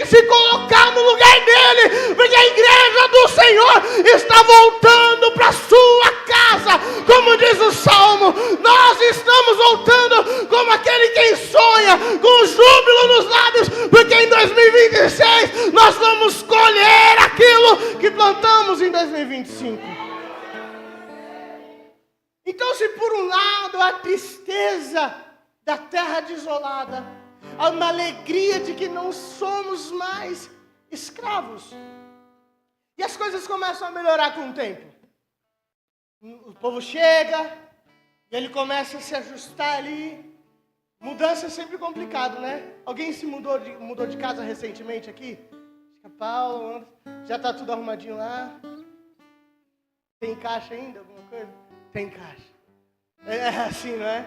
que se colocar no lugar dele, porque a igreja do Senhor está voltando para a sua casa, como diz o Salmo. Nós estamos voltando como aquele quem sonha, com júbilo nos lábios, porque em 2026 nós vamos colher aquilo que plantamos em 2025. Então, se por um lado a tristeza da terra desolada, há uma alegria de que não somos mais escravos, e as coisas começam a melhorar com o tempo. O povo chega, e ele começa a se ajustar ali. Mudança é sempre complicado, né? Alguém se mudou de casa recentemente aqui? Acho que é Paulo, já está tudo arrumadinho lá. Tem caixa ainda, alguma coisa? Tem caixa. É assim, não é?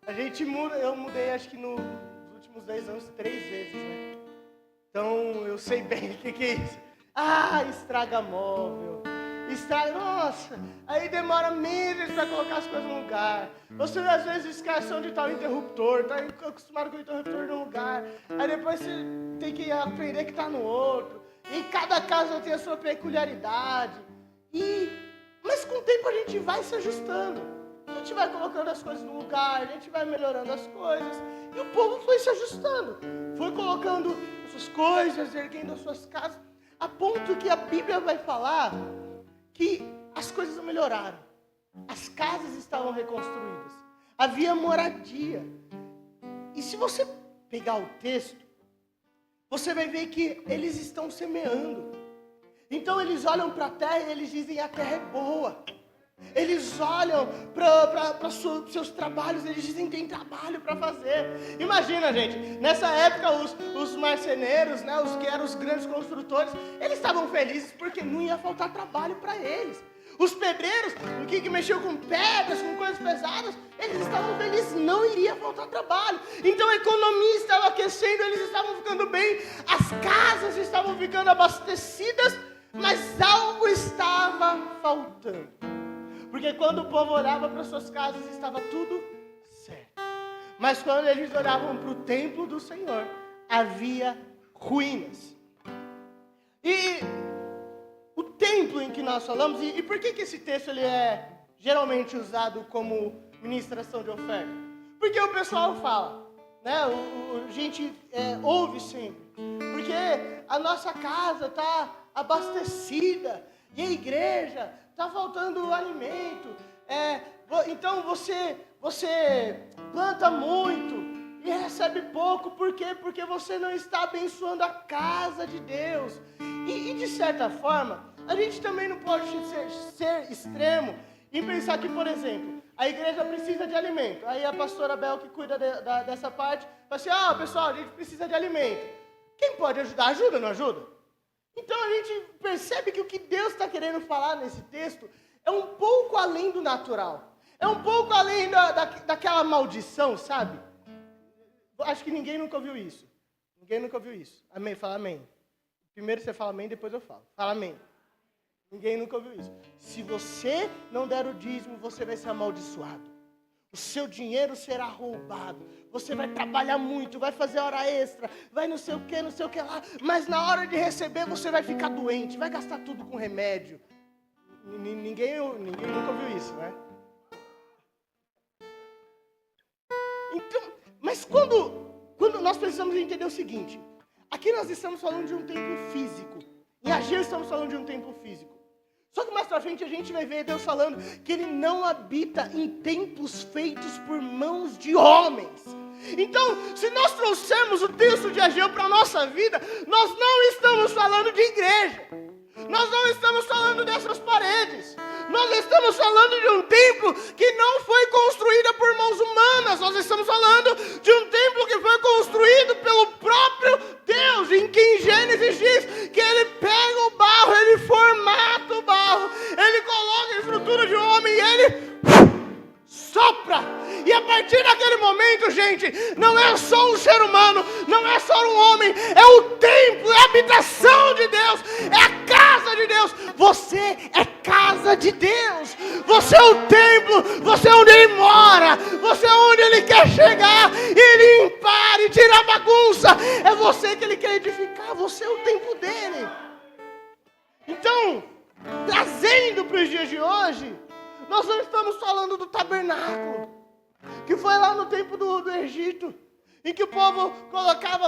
A gente muda, eu mudei acho que nos últimos 10 anos 3 vezes, né? Então eu sei bem o que é isso. Estraga móvel. Nossa, aí demora meses para colocar as coisas no lugar. Você às vezes esquece onde está o interruptor, está acostumado com o interruptor num lugar. Aí depois você tem que aprender que está no outro. E cada casa tem a sua peculiaridade. Mas com o tempo a gente vai se ajustando. A gente vai colocando as coisas no lugar, a gente vai melhorando as coisas. E o povo foi se ajustando. Foi colocando as suas coisas, erguendo as suas casas. A ponto que a Bíblia vai falar que as coisas melhoraram. As casas estavam reconstruídas. Havia moradia. E se você pegar o texto, você vai ver que eles estão semeando. Então eles olham para a terra e eles dizem: a terra é boa. Eles olham para os seus trabalhos, eles dizem: tem trabalho para fazer. Imagina, gente, nessa época os marceneiros, né, os que eram os grandes construtores, eles estavam felizes porque não ia faltar trabalho para eles. Os pedreiros, que mexiam com pedras, com coisas pesadas, eles estavam felizes, não iria faltar trabalho. Então a economia estava aquecendo, eles estavam ficando bem, as casas estavam ficando abastecidas, mas algo estava faltando. Porque quando o povo olhava para suas casas, estava tudo certo. Mas quando eles olhavam para o templo do Senhor, havia ruínas. E o templo em que nós falamos, e por que esse texto ele é geralmente usado como ministração de oferta? Porque o pessoal fala, né? A gente ouve sempre. Porque a nossa casa está abastecida e a igreja está faltando alimento. Então você planta muito e recebe pouco. Por quê? Porque você não está abençoando a casa de Deus. E de certa forma, a gente também não pode ser extremo em pensar que, por exemplo, a igreja precisa de alimento. Aí a pastora Bel, que cuida dessa parte, fala assim: pessoal, a gente precisa de alimento. Quem pode ajudar? Ajuda, não ajuda? Então a gente percebe que o que Deus está querendo falar nesse texto é um pouco além do natural. É um pouco além daquela maldição, sabe? Acho que ninguém nunca ouviu isso. Ninguém nunca ouviu isso. Amém? Fala amém. Primeiro você fala amém, depois eu falo. Fala amém. Ninguém nunca ouviu isso. Se você não der o dízimo, você vai ser amaldiçoado. O seu dinheiro será roubado. Você vai trabalhar muito, vai fazer hora extra, vai não sei o que lá. Mas na hora de receber, você vai ficar doente, vai gastar tudo com remédio. Ninguém nunca ouviu isso, né? Então, mas quando nós precisamos entender o seguinte: aqui nós estamos falando de um templo físico. Em Ageu estamos falando de um templo físico. Só que mais pra frente a gente vai ver Deus falando que Ele não habita em templos feitos por mãos de homens. Então, se nós trouxermos o texto de Ageu para a nossa vida, nós não estamos falando de igreja. Nós não estamos falando dessas paredes. Nós estamos falando de um templo que não foi construído por mãos humanas. Nós estamos falando de um templo que foi construído pelo próprio Deus, em que em Gênesis diz que Ele pega o barro, Ele formata o barro, Ele coloca a estrutura de um homem e Ele sopra. E a partir daquele momento, gente, não é só um ser humano, não é só um homem, é o templo, é a habitação de Deus, é a casa de Deus. Você é casa de Deus. Você é o templo, você é onde Ele mora, você é onde Ele quer chegar e limpar e tirar a bagunça. É você que Ele quer edificar, você é o templo dEle. Então, trazendo para os dias de hoje, nós não estamos falando do tabernáculo, que foi lá no tempo do Egito, em que o povo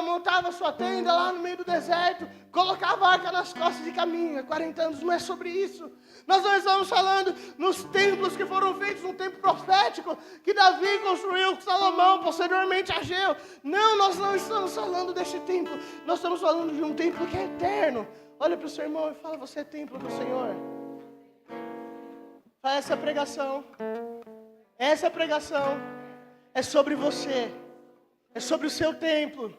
montava sua tenda lá no meio do deserto, colocava a arca nas costas e caminha, 40 anos, não é sobre isso. Nós não estamos falando nos templos que foram feitos no tempo profético, que Davi construiu com Salomão, posteriormente Ageu. Não, nós não estamos falando deste templo, nós estamos falando de um templo que é eterno. Olha para o seu irmão e fala, você é templo do Senhor. Faz essa pregação é sobre você. É sobre o seu templo.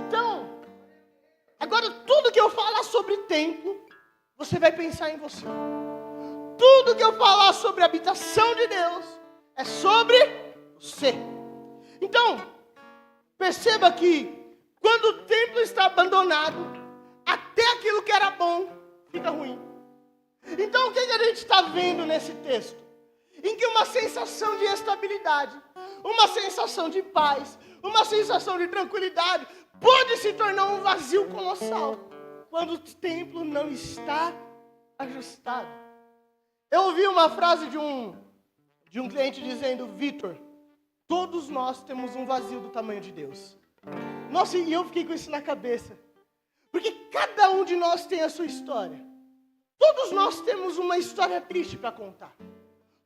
Então, agora tudo que eu falar sobre templo, você vai pensar em você. Tudo que eu falar sobre a habitação de Deus, é sobre você. Então, perceba que quando o templo está abandonado, até aquilo que era bom fica ruim. Então, o que a gente está vendo nesse texto? Em que uma sensação de estabilidade, uma sensação de paz, uma sensação de tranquilidade pode se tornar um vazio colossal quando o templo não está ajustado. Eu ouvi uma frase de um cliente dizendo, Vitor, todos nós temos um vazio do tamanho de Deus. Nossa, e eu fiquei com isso na cabeça, porque cada um de nós tem a sua história. Todos nós temos uma história triste para contar.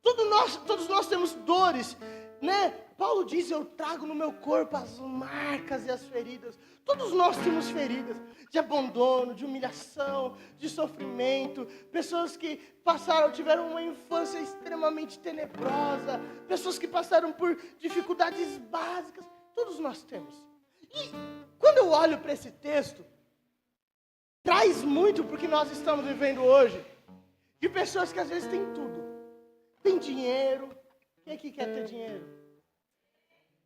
Todos nós temos dores, né? Paulo diz, eu trago no meu corpo as marcas e as feridas. Todos nós temos feridas de abandono, de humilhação, de sofrimento. Pessoas que tiveram uma infância extremamente tenebrosa. Pessoas que passaram por dificuldades básicas. Todos nós temos. E quando eu olho para esse texto, traz muito para o que nós estamos vivendo hoje. De pessoas que às vezes têm tudo. Tem dinheiro. Quem aqui quer ter dinheiro?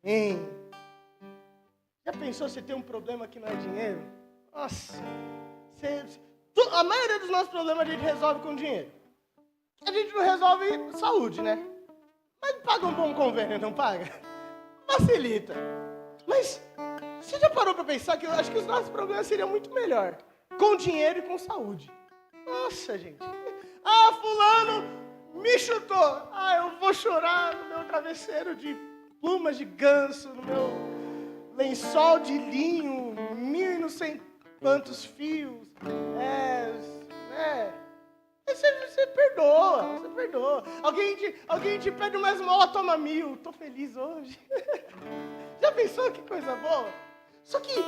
Hein? Já pensou se tem um problema que não é dinheiro? Nossa. A maioria dos nossos problemas a gente resolve com dinheiro. A gente não resolve saúde, né? Mas paga um bom convênio, não paga? Facilita. Mas você já parou para pensar que eu acho que os nossos problemas seriam muito melhor com dinheiro e com saúde? Nossa, gente. Fulano me chutou. Eu vou chorar no meu travesseiro de plumas de ganso, no meu lençol de linho, 1.000 e não sei quantos fios. Você perdoa. Alguém te pede uma esmola, toma 1.000. Tô feliz hoje. Já pensou que coisa boa? Só que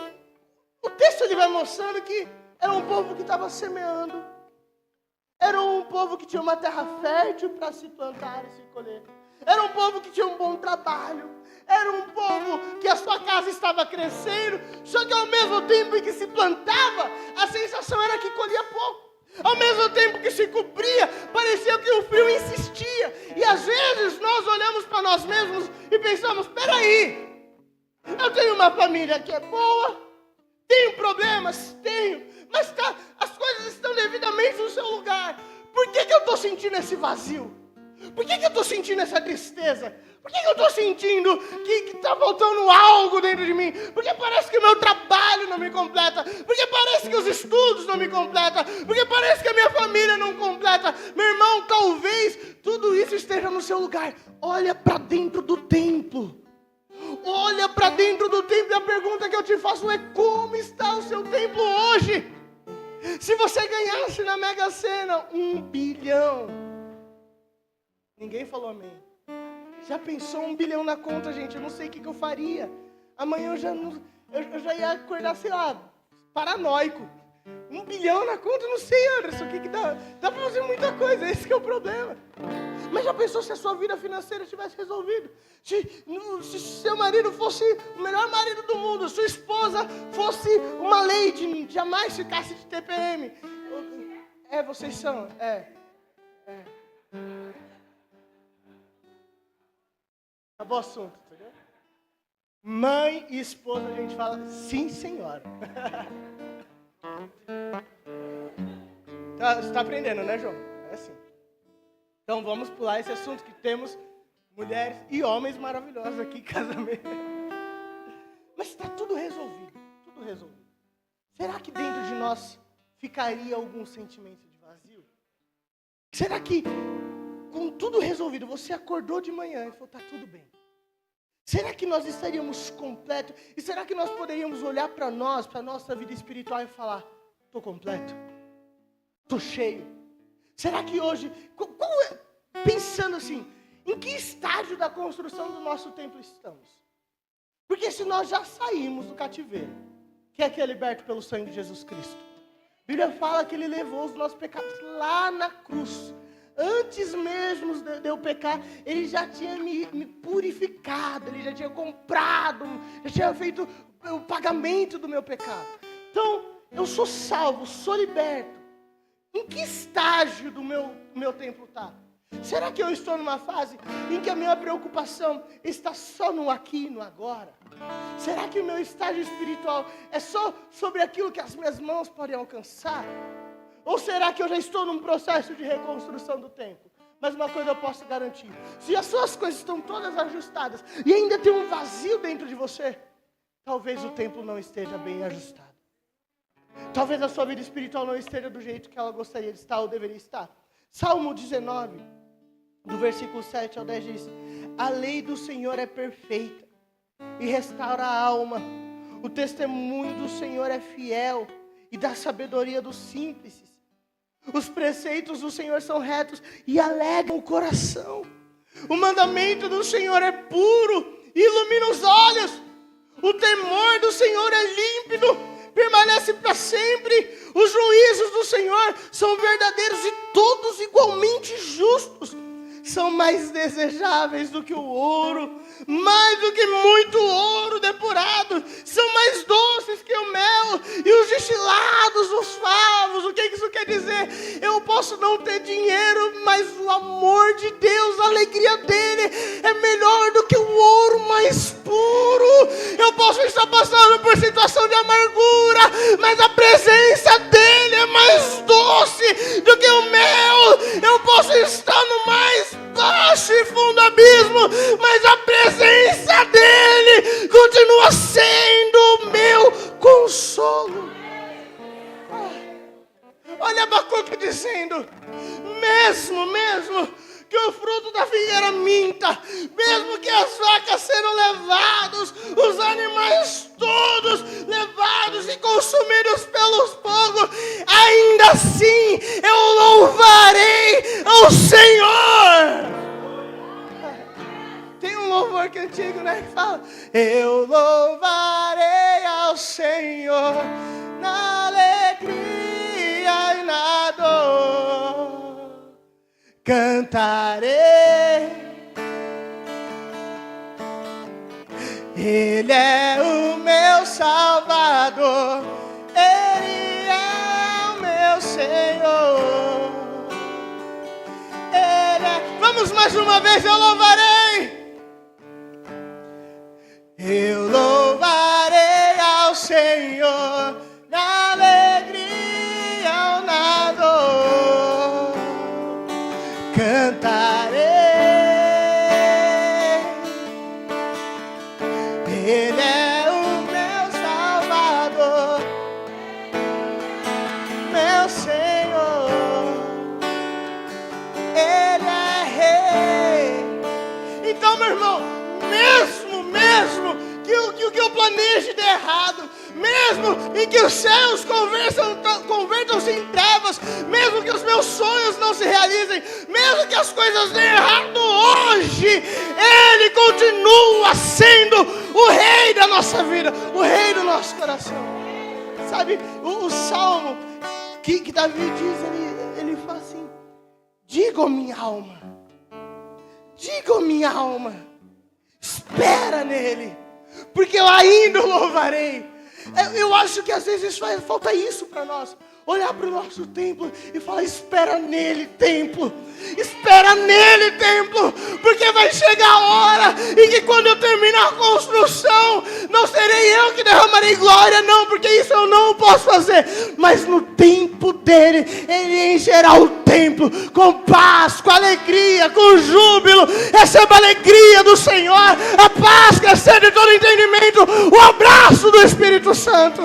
o texto ele vai mostrando que era um povo que estava semeando. Era um povo que tinha uma terra fértil para se plantar e se colher. Era um povo que tinha um bom trabalho. Era um povo que a sua casa estava crescendo. Só que ao mesmo tempo em que se plantava, a sensação era que colhia pouco. Ao mesmo tempo que se cobria, parecia que o frio insistia. E às vezes nós olhamos para nós mesmos e pensamos, peraí, eu tenho uma família que é boa, tenho problemas? Tenho. Mas as coisas estão devidamente no seu lugar. Por que eu estou sentindo esse vazio? Por que eu estou sentindo essa tristeza? Por que eu estou sentindo que está faltando algo dentro de mim? Porque parece que o meu trabalho não me completa. Porque parece que os estudos não me completam. Porque parece que a minha família não completa. Meu irmão, talvez tudo isso esteja no seu lugar. Olha para dentro do templo. Olha para dentro do templo e a pergunta que eu te faço é: como está o seu templo hoje? Se você ganhasse na Mega Sena 1 bilhão, ninguém falou amém. Já pensou 1 bilhão na conta, gente? Eu não sei o que eu faria. Amanhã eu já ia acordar, sei lá, paranoico. 1 bilhão na conta, não sei, Anderson, o que dá? Dá para fazer muita coisa, esse que é o problema. Mas já pensou se a sua vida financeira tivesse resolvido? Se seu marido fosse o melhor marido do mundo, sua esposa fosse uma lady, jamais ficasse de TPM. Vocês são, Acabou o assunto, entendeu? Mãe e esposa, a gente fala, sim, senhora. Você está aprendendo, né, João? É assim. Então vamos pular esse assunto que temos mulheres e homens maravilhosos aqui em casamento. Mas está tudo resolvido, tudo resolvido. Será que dentro de nós ficaria algum sentimento de vazio? Será que com tudo resolvido, você acordou de manhã e falou, está tudo bem? Será que nós estaríamos completos? E será que nós poderíamos olhar para nós, para a nossa vida espiritual e falar, estou completo? Estou cheio? Será que hoje, pensando assim, em que estágio da construção do nosso templo estamos? Porque se nós já saímos do cativeiro, quem é que é liberto pelo sangue de Jesus Cristo? A Bíblia fala que Ele levou os nossos pecados lá na cruz. Antes mesmo de eu pecar, Ele já tinha me purificado, Ele já tinha comprado, já tinha feito o pagamento do meu pecado. Então, eu sou salvo, sou liberto. Em que estágio do meu templo está? Será que eu estou numa fase em que a minha preocupação está só no aqui e no agora? Será que o meu estágio espiritual é só sobre aquilo que as minhas mãos podem alcançar? Ou será que eu já estou num processo de reconstrução do templo? Mas uma coisa eu posso garantir, se as suas coisas estão todas ajustadas e ainda tem um vazio dentro de você, talvez o templo não esteja bem ajustado. Talvez a sua vida espiritual não esteja do jeito que ela gostaria de estar ou deveria estar. Salmo 19, do versículo 7 ao 10 diz, a lei do Senhor é perfeita e restaura a alma. O testemunho do Senhor é fiel e dá sabedoria dos simples. Os preceitos do Senhor são retos e alegram o coração. O mandamento do Senhor é puro e ilumina os olhos. O temor do Senhor é límpido, permanece para sempre. Os juízos do Senhor são verdadeiros e todos igualmente justos. São mais desejáveis do que o ouro, mais do que muito ouro depurado. São mais doces que o mel e os destilados dos favos. O que isso quer dizer? Eu posso não ter dinheiro, mas o amor de Deus, a alegria dele é melhor do que o ouro mais puro. Eu posso estar passando por situação de amargura, mas a presença dele é mais doce do que o mel. Eu posso estar no mais baixo e fundo abismo, mas a presença dele continua sendo o meu consolo. Olha Abacuque dizendo, mesmo que o fruto da figueira minta, mesmo que as vacas sejam levadas, os animais todos levados e consumidos pelos fogos, ainda assim eu louvarei ao Senhor. Tem um louvor que é antigo, né, que fala, eu louvarei ao Senhor na alegria e na dor. Cantarei, Ele é o meu Salvador, Ele é o meu Senhor. Vamos mais uma vez, eu louvarei. Eu louvarei ao Senhor na alegria ou na dor. Cantarei, Ele é o meu Salvador, meu Senhor, Ele é Rei. Então, meu irmão, mesmo que o que eu planeje dê errado, mesmo em que os céus convertam-se em trevas, mesmo que os meus sonhos não se realizem, mesmo que as coisas deem errado hoje, Ele continua sendo o Rei da nossa vida, o Rei do nosso coração. Sabe, o salmo que Davi diz, ele fala assim, diga, minha alma, espera nele, porque eu ainda o louvarei. Eu acho que às vezes falta isso para nós. Olhar para o nosso templo e falar, espera nele, templo. Espera nele, templo. Porque vai chegar a hora em que quando eu terminar a construção, não serei eu que derramarei glória, não. Porque isso eu não não posso fazer. Mas no tempo dele, ele encherá o templo com paz, com alegria, com júbilo. Receba a alegria do Senhor, a paz que excede todo entendimento, o abraço do Espírito Santo.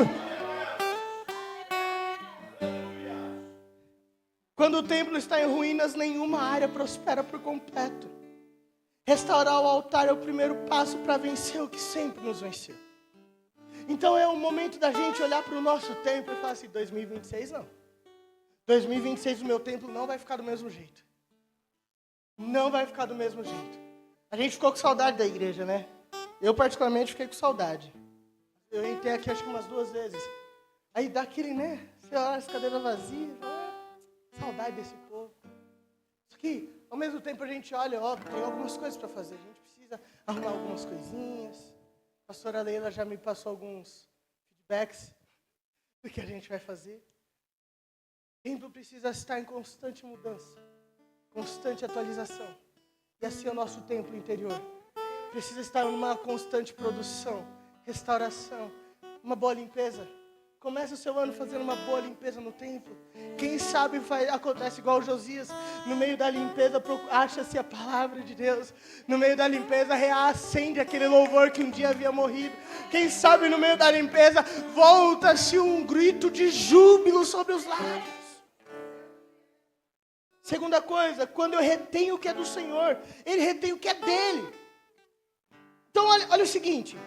Quando o templo está em ruínas, nenhuma área prospera por completo. Restaurar o altar é o primeiro passo para vencer o que sempre nos venceu. Então é o momento da gente olhar para o nosso templo e falar assim, 2026 não. 2026 o meu templo não vai ficar do mesmo jeito. Não vai ficar do mesmo jeito. A gente ficou com saudade da igreja, né? Eu particularmente fiquei com saudade. Eu entrei aqui acho que umas 2 vezes. Aí dá aquele, né? Você olha as cadeiras vazias, saudade desse povo. Só que, ao mesmo tempo, a gente olha, ó, tem algumas coisas para fazer. A gente precisa arrumar algumas coisinhas. A pastora Leila já me passou alguns feedbacks do que a gente vai fazer. O templo precisa estar em constante mudança, constante atualização. E assim é o nosso templo interior. Precisa estar numa constante produção, restauração, uma boa limpeza. Comece o seu ano fazendo uma boa limpeza no templo. Quem sabe acontece igual Josias. No meio da limpeza acha-se a palavra de Deus. No meio da limpeza reacende aquele louvor que um dia havia morrido. Quem sabe no meio da limpeza volta-se um grito de júbilo sobre os lábios. Segunda coisa, quando eu retenho o que é do Senhor, Ele retém o que é dele. Então olha o seguinte.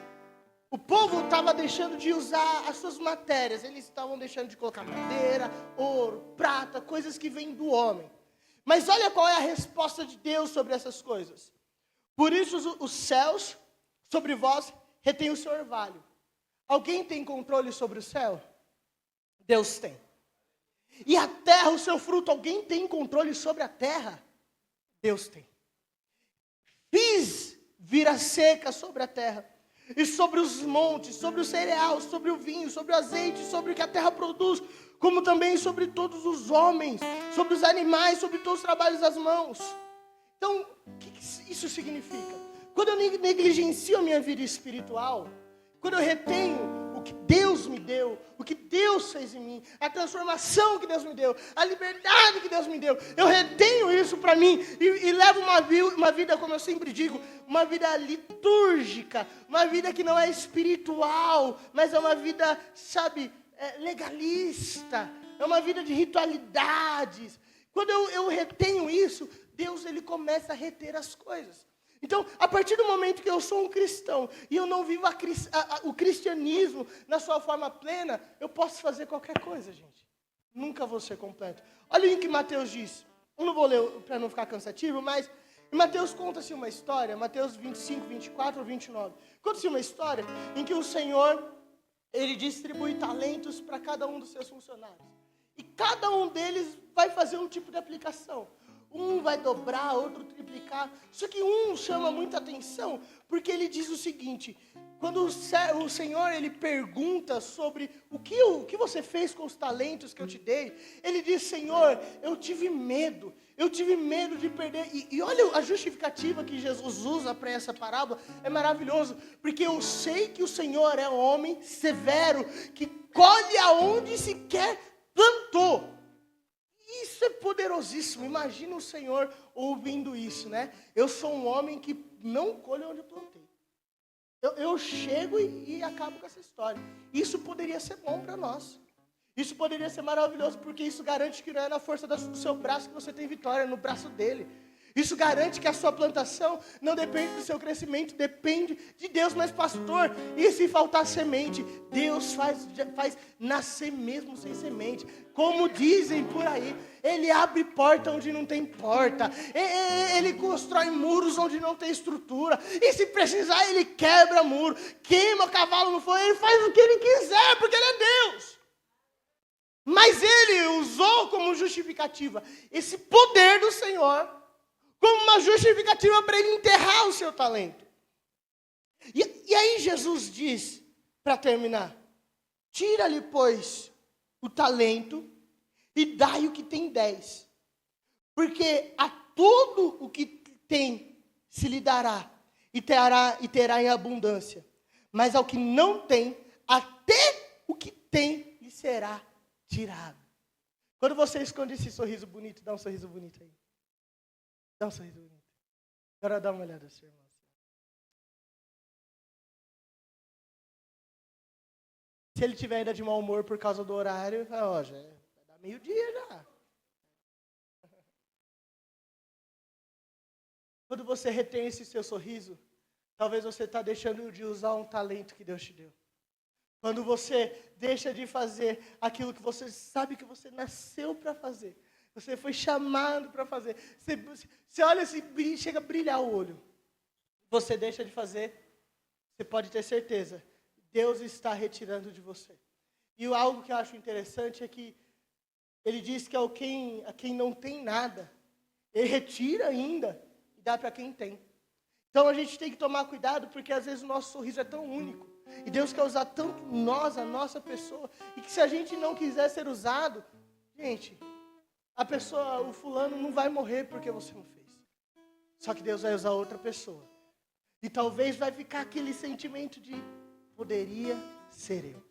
O povo estava deixando de usar as suas matérias. Eles estavam deixando de colocar madeira, ouro, prata, coisas que vêm do homem. Mas olha qual é a resposta de Deus sobre essas coisas. Por isso os céus sobre vós retêm o seu orvalho. Alguém tem controle sobre o céu? Deus tem. E a terra, o seu fruto, alguém tem controle sobre a terra? Deus tem. Fiz vir a seca sobre a terra. E sobre os montes, sobre o cereal, sobre o vinho, sobre o azeite, sobre o que a terra produz, como também sobre todos os homens, sobre os animais, sobre todos os trabalhos das mãos. Então, o que isso significa? Quando eu negligencio a minha vida espiritual, quando eu retenho o que Deus me deu, o que Deus fez em mim, a transformação que Deus me deu, a liberdade que Deus me deu, eu retenho isso para mim e levo uma vida, como eu sempre digo, uma vida litúrgica, uma vida que não é espiritual, mas é uma vida, sabe, legalista, é uma vida de ritualidades. Quando eu retenho isso, Deus ele começa a reter as coisas. Então, a partir do momento que eu sou um cristão e eu não vivo o cristianismo na sua forma plena, eu posso fazer qualquer coisa, gente. Nunca vou ser completo. Olha o que Mateus diz. Eu não vou ler para não ficar cansativo, mas em Mateus conta-se uma história, Mateus 25, 24 ou 29. Conta-se uma história em que o Senhor, ele distribui talentos para cada um dos seus funcionários. E cada um deles vai fazer um tipo de aplicação. Um vai dobrar, outro triplicar. Só que um chama muita atenção, porque ele diz o seguinte: quando o Senhor ele pergunta sobre o que você fez com os talentos que eu te dei, ele diz: Senhor, eu tive medo de perder. E olha a justificativa que Jesus usa para essa parábola, é maravilhoso, porque eu sei que o Senhor é um homem severo, que colhe aonde sequer plantou. Isso é poderosíssimo. Imagina o Senhor ouvindo isso, né? Eu sou um homem que não colho onde eu plantei. Eu chego e acabo com essa história. Isso poderia ser bom para nós. Isso poderia ser maravilhoso, porque isso garante que não é na força do seu braço que você tem vitória, é no braço dele. Isso garante que a sua plantação não depende do seu crescimento, depende de Deus. Mas pastor, e se faltar semente? Deus faz nascer mesmo sem semente. Como dizem por aí, Ele abre porta onde não tem porta. Ele constrói muros onde não tem estrutura. E se precisar, Ele quebra muro, queima o cavalo no fogo. Ele faz o que Ele quiser, porque Ele é Deus. Mas Ele usou como justificativa esse poder do Senhor como uma justificativa para ele enterrar o seu talento. E aí Jesus diz, para terminar: tira-lhe, pois, o talento e dai o que tem 10. Porque a todo o que tem se lhe dará e terá em abundância. Mas ao que não tem, até o que tem lhe será tirado. Quando você esconde esse sorriso bonito, dá um sorriso bonito aí. Dá um sorriso bonito. Agora dá uma olhada no seu irmão. Se ele tiver ainda de mau humor por causa do horário, já vai dar meio-dia já. Quando você retém esse seu sorriso, talvez você está deixando de usar um talento que Deus te deu. Quando você deixa de fazer aquilo que você sabe que você nasceu para fazer. Você foi chamado para fazer. Você olha assim, chega a brilhar o olho. Você deixa de fazer, você pode ter certeza. Deus está retirando de você. E algo que eu acho interessante é que ele diz que a quem não tem nada, ele retira ainda e dá para quem tem. Então a gente tem que tomar cuidado, porque às vezes o nosso sorriso é tão único. E Deus quer usar tanto nós, a nossa pessoa, e que se a gente não quiser ser usado, gente, o fulano não vai morrer porque você não fez. Só que Deus vai usar outra pessoa. E talvez vai ficar aquele sentimento de poderia ser eu.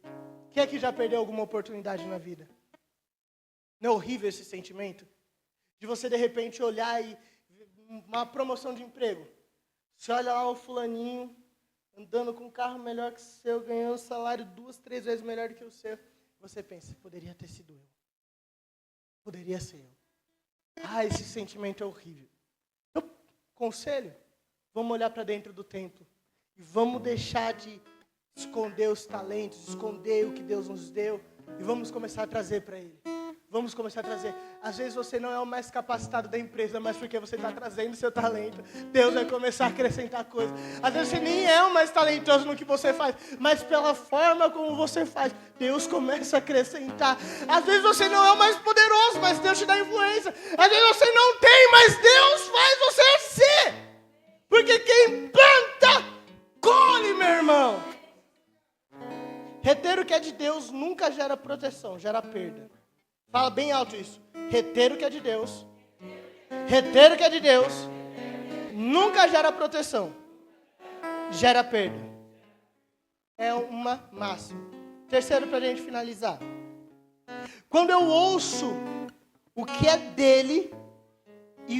Quem é que já perdeu alguma oportunidade na vida? Não é horrível esse sentimento? De você de repente olhar e uma promoção de emprego. Você olha lá o fulaninho andando com um carro melhor que o seu, ganhando um salário 2, 3 vezes melhor do que o seu. Você pensa, poderia ter sido eu. Poderia ser eu. Esse sentimento é horrível. Então, conselho, vamos olhar para dentro do templo. E vamos deixar de esconder os talentos, esconder o que Deus nos deu. E vamos começar a trazer para Ele. Vamos começar a trazer. Às vezes você não é o mais capacitado da empresa, mas porque você está trazendo seu talento, Deus vai começar a acrescentar coisas. Às vezes você nem é o mais talentoso no que você faz, mas pela forma como você faz, Deus começa a acrescentar. Às vezes você não é o mais poderoso, mas Deus te dá influência. Às vezes você não tem, mas Deus faz você ser. Porque quem planta, colhe, meu irmão. Reter o que é de Deus nunca gera proteção, gera perda. Fala bem alto isso. Reter o que é de Deus. Reter o que é de Deus nunca gera proteção. Gera perda. É uma máxima. Terceiro, para a gente finalizar. Quando eu ouço o que é dele e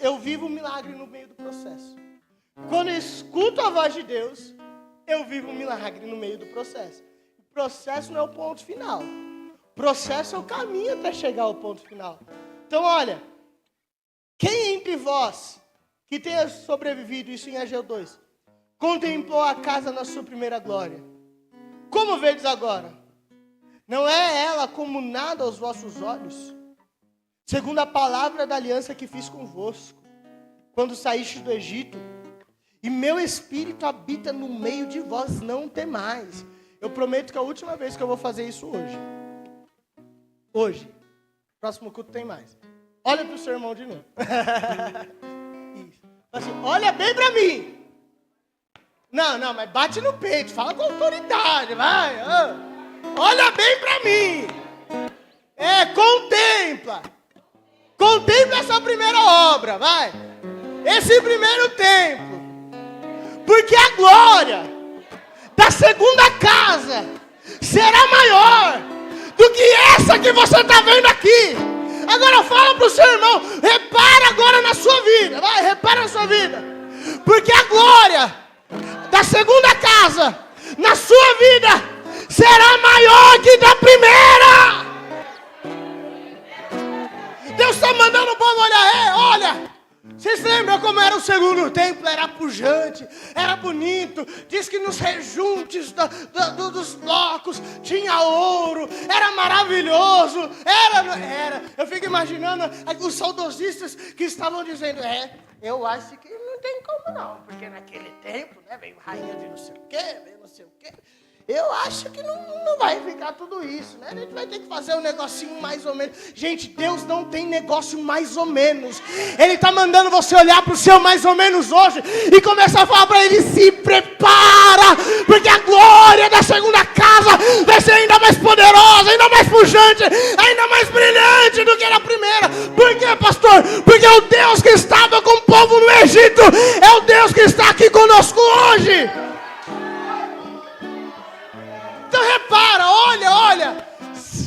eu vivo um milagre no meio do processo. Quando eu escuto a voz de Deus, eu vivo um milagre no meio do processo. O processo não é o ponto final. O processo é o caminho até chegar ao ponto final. Então, olha, quem entre vós que tenha sobrevivido, isso em Ageu 2, contemplou a casa na sua primeira glória? Como vedes agora? Não é ela como nada aos vossos olhos? Segundo a palavra da aliança que fiz convosco, quando saíste do Egito, e meu espírito habita no meio de vós, não temais. Eu prometo que é a última vez que eu vou fazer isso hoje. Hoje. Próximo culto tem mais. Olha para o seu irmão de novo. Isso. Assim, olha bem para mim. Não, mas bate no peito. Fala com autoridade, vai. Olha bem para mim. Contempla. Contempla essa primeira obra, vai. Esse primeiro templo. Porque a glória da segunda casa será maior do que essa que você está vendo aqui. Agora fala para o seu irmão, repara agora na sua vida, vai, repara na sua vida. Porque a glória da segunda casa na sua vida será maior que da primeira. Deus está mandando o povo olhar, olha. Vocês lembram como era o segundo templo? Era pujante, era bonito. Diz que nos rejuntes dos blocos tinha ouro. Era maravilhoso. Era. Eu fico imaginando os saudosistas que estavam dizendo, eu acho que não tem como não. Porque naquele tempo, veio rainha de não sei o quê, veio não sei o quê. Eu acho que não vai ficar tudo isso, né? A gente vai ter que fazer um negocinho mais ou menos. Gente, Deus não tem negócio mais ou menos. Ele está mandando você olhar para o seu mais ou menos hoje e começar a falar para ele, se prepara, porque a glória da segunda casa vai ser ainda mais poderosa, ainda mais pujante, ainda mais brilhante do que a primeira. Por quê, pastor? Porque o Deus que estava com o povo no Egito é o Deus que está aqui conosco hoje. Então repara, olha,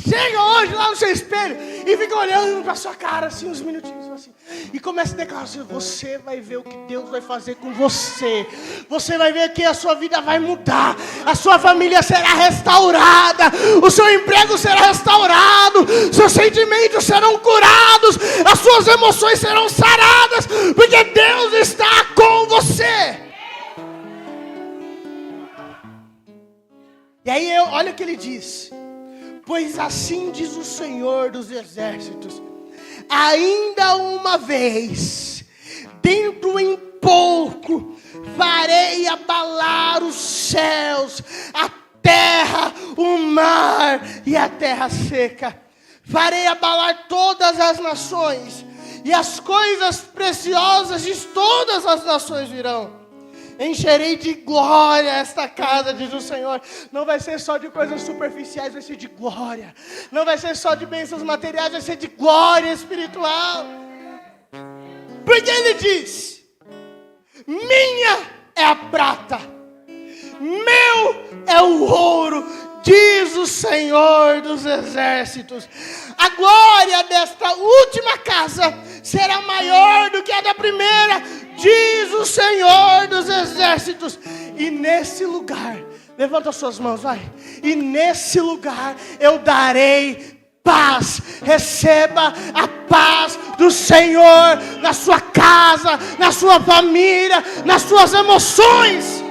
chega hoje lá no seu espelho e fica olhando para sua cara assim uns minutinhos assim, e começa a declarar assim: você vai ver o que Deus vai fazer com você. Você vai ver que a sua vida vai mudar, a sua família será restaurada, o seu emprego será restaurado, seus sentimentos serão curados, as suas emoções serão saradas, porque Deus está com você. E aí, olha o que ele diz: pois assim diz o Senhor dos Exércitos, ainda uma vez, dentro em pouco, farei abalar os céus, a terra, o mar e a terra seca. Farei abalar todas as nações, e as coisas preciosas de todas as nações virão. Encherei de glória esta casa, diz o Senhor. Não vai ser só de coisas superficiais, vai ser de glória. Não vai ser só de bênçãos materiais, vai ser de glória espiritual. Porque ele diz: minha é a prata, meu é o ouro, diz o Senhor dos Exércitos. A glória desta última casa será maior do que a da primeira, diz o Senhor dos Exércitos. E nesse lugar, levanta suas mãos, vai. E nesse lugar eu darei paz. Receba a paz do Senhor na sua casa, na sua família, nas suas emoções.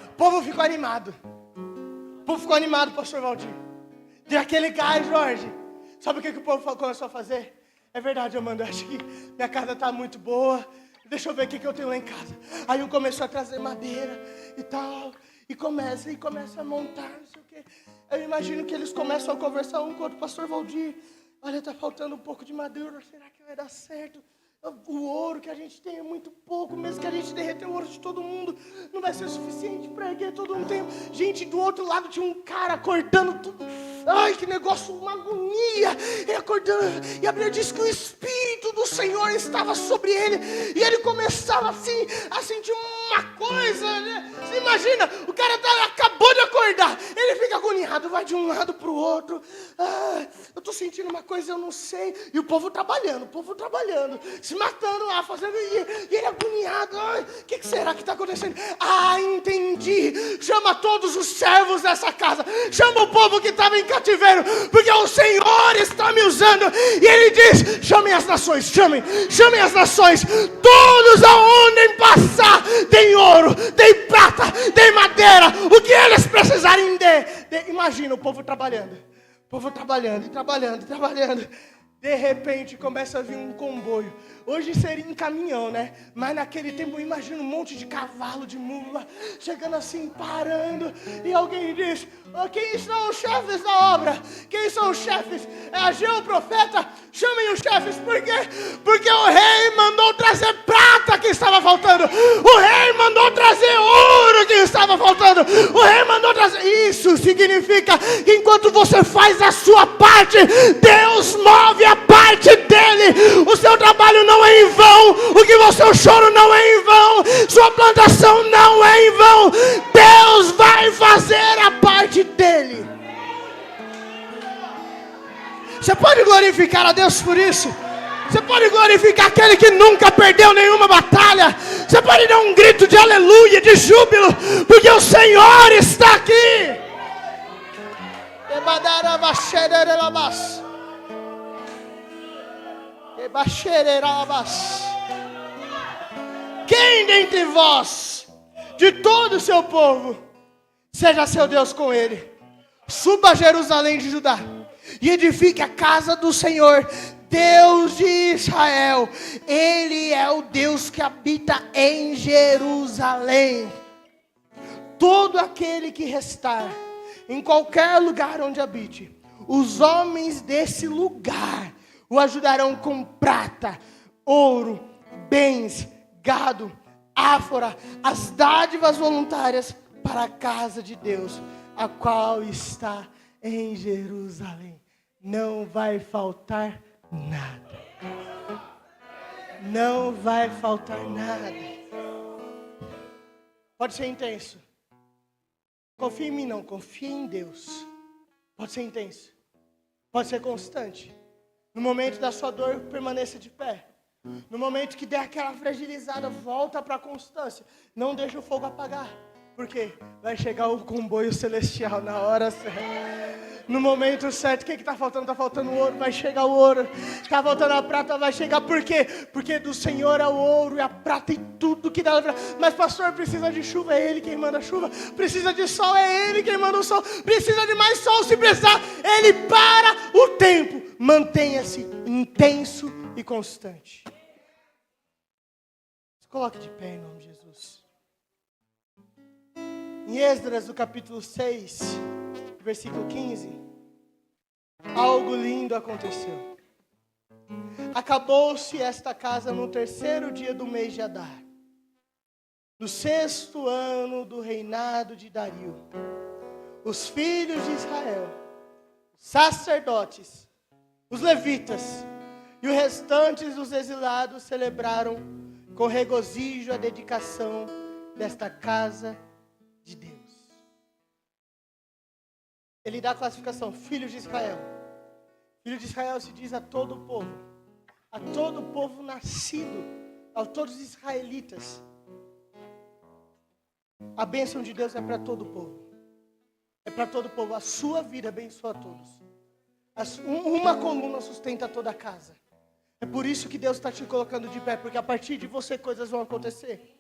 O povo ficou animado. O povo ficou animado, pastor Valdir. Deu aquele gás, Jorge. Sabe o que o povo começou a fazer? É verdade, Amanda, acho que minha casa está muito boa. Deixa eu ver o que eu tenho lá em casa. Aí um começou a trazer madeira e tal. E começa a montar, não sei o quê. Eu imagino que eles começam a conversar um com o outro. Pastor Valdir, olha, está faltando um pouco de madeira. Será que vai dar certo? O ouro que a gente tem é muito pouco. Mesmo que a gente derreter o ouro de todo mundo, não vai ser suficiente para erguer todo um tempo. Gente, do outro lado tinha um cara acordando tudo. Ai, que negócio, uma agonia. Ele acordando, e a Bíblia diz que o Espírito do Senhor estava sobre ele. E ele começava assim, a sentir uma coisa, né? Você imagina, o cara acabou de acordar. Ele fica agoniado, vai de um lado para o outro. Ah, eu estou sentindo uma coisa, eu não sei. E o povo trabalhando, se matando lá, fazendo, e ele agoniado. O que será que está acontecendo? Ah, entendi. Chama todos os servos dessa casa, chama o povo que estava em cativeiro, porque o Senhor está me usando. E ele diz: chamem as nações, chamem as nações, todos aonde passar, tem ouro, tem prata, tem madeira, o que eles precisarem de. Imagina o povo trabalhando, e trabalhando. De repente começa a vir um comboio. Hoje seria em caminhão, né? Mas naquele tempo, imagina um monte de cavalo, de mula, chegando assim, parando. E alguém diz: quem são os chefes da obra? Quem são os chefes? É Ageu, o profeta? Chamem os chefes. Por quê? Porque o rei mandou trazer prata que estava faltando. O rei mandou trazer ouro que estava faltando. O rei mandou trazer... Isso significa que enquanto você faz a sua parte, Deus move a parte dele. O seu trabalho não é em vão, o seu choro não é em vão, sua plantação não é em vão. Deus vai fazer a parte dele. Você pode glorificar a Deus por isso? Você pode glorificar aquele que nunca perdeu nenhuma batalha. Você pode dar um grito de aleluia, de júbilo, porque o Senhor está aqui. Quem dentre vós, de todo o seu povo, seja seu Deus com ele, suba a Jerusalém de Judá e edifique a casa do Senhor, Deus de Israel. Ele é o Deus que habita em Jerusalém. Todo aquele que restar em qualquer lugar onde habite, os homens desse lugar o ajudarão com prata, ouro, bens, gado, áfora, as dádivas voluntárias para a casa de Deus, a qual está em Jerusalém. Não vai faltar nada. Não vai faltar nada. Pode ser intenso. Confia em mim não, confia em Deus. Pode ser intenso. Pode ser constante. No momento da sua dor, permaneça de pé. No momento que der aquela fragilizada, volta para a constância. Não deixa o fogo apagar. Porque vai chegar o comboio celestial na hora certa. No momento certo, o que está faltando? Está faltando ouro, vai chegar o ouro. Está faltando a prata, vai chegar. Por quê? Porque do Senhor é o ouro e a prata e tudo que dá. Mas pastor, precisa de chuva, é Ele quem manda a chuva. Precisa de sol, é Ele quem manda o sol. Precisa de mais sol, se precisar, Ele para o tempo. Mantenha-se intenso e constante. Se coloque de pé em nome de Jesus. Em Esdras, no capítulo 6... versículo 15, algo lindo aconteceu. Acabou-se esta casa no 3º dia do mês de Adar, no 6º ano do reinado de Dario. Os filhos de Israel, os sacerdotes, os levitas e os restantes dos exilados celebraram com regozijo a dedicação desta casa de Deus. Ele dá a classificação, filhos de Israel. Filho de Israel se diz a todo o povo. A todo o povo nascido. A todos os israelitas. A bênção de Deus é para todo o povo. É para todo o povo. A sua vida abençoa a todos. Uma coluna sustenta toda a casa. É por isso que Deus está te colocando de pé. Porque a partir de você coisas vão acontecer.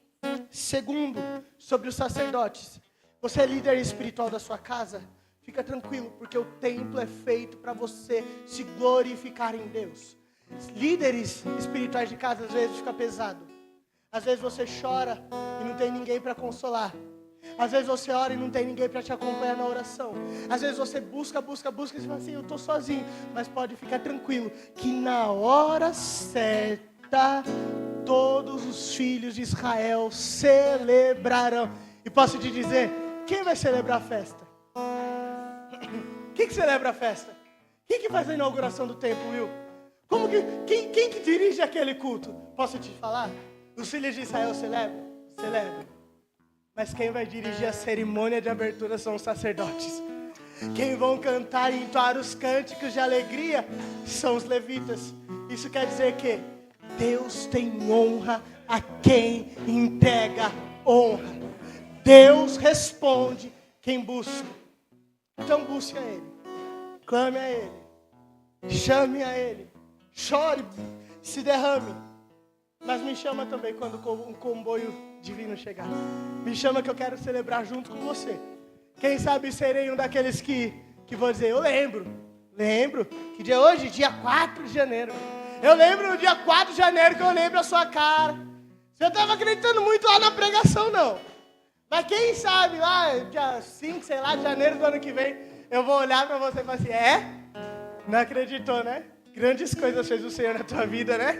Segundo, sobre os sacerdotes. Você é líder espiritual da sua casa. Fica tranquilo, porque o templo é feito para você se glorificar em Deus. Líderes espirituais de casa, às vezes fica pesado. Às vezes você chora e não tem ninguém para consolar. Às vezes você ora e não tem ninguém para te acompanhar na oração. Às vezes você busca e você fala assim, eu estou sozinho. Mas pode ficar tranquilo, que na hora certa, todos os filhos de Israel celebrarão. E posso te dizer, quem vai celebrar a festa? Quem que celebra a festa? Quem que faz a inauguração do templo, Will? Quem que dirige aquele culto? Posso te falar? Os filhos de Israel celebram? Celebram. Mas quem vai dirigir a cerimônia de abertura são os sacerdotes. Quem vão cantar e entoar os cânticos de alegria são os levitas. Isso quer dizer que Deus tem honra a quem entrega honra. Deus responde quem busca. Então busque a Ele, clame a Ele, chame a Ele, chore, se derrame. Mas me chama também quando um comboio divino chegar. Me chama que eu quero celebrar junto com você. Quem sabe serei um daqueles que vou dizer, eu lembro que dia é hoje? Dia 4 de janeiro. Eu lembro no dia 4 de janeiro que eu lembro a sua cara. Você não estava acreditando muito lá na pregação, não. Mas quem sabe lá, dia 5, sei lá, de janeiro do ano que vem, eu vou olhar para você e falar assim, não acreditou, né? Grandes coisas fez o Senhor na tua vida, né?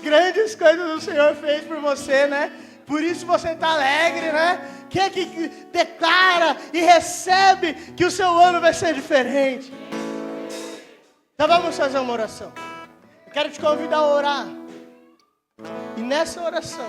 Grandes coisas o Senhor fez por você, né? Por isso você está alegre, né? Quem é que declara e recebe que o seu ano vai ser diferente? Então vamos fazer uma oração. Eu quero te convidar a orar. E nessa oração,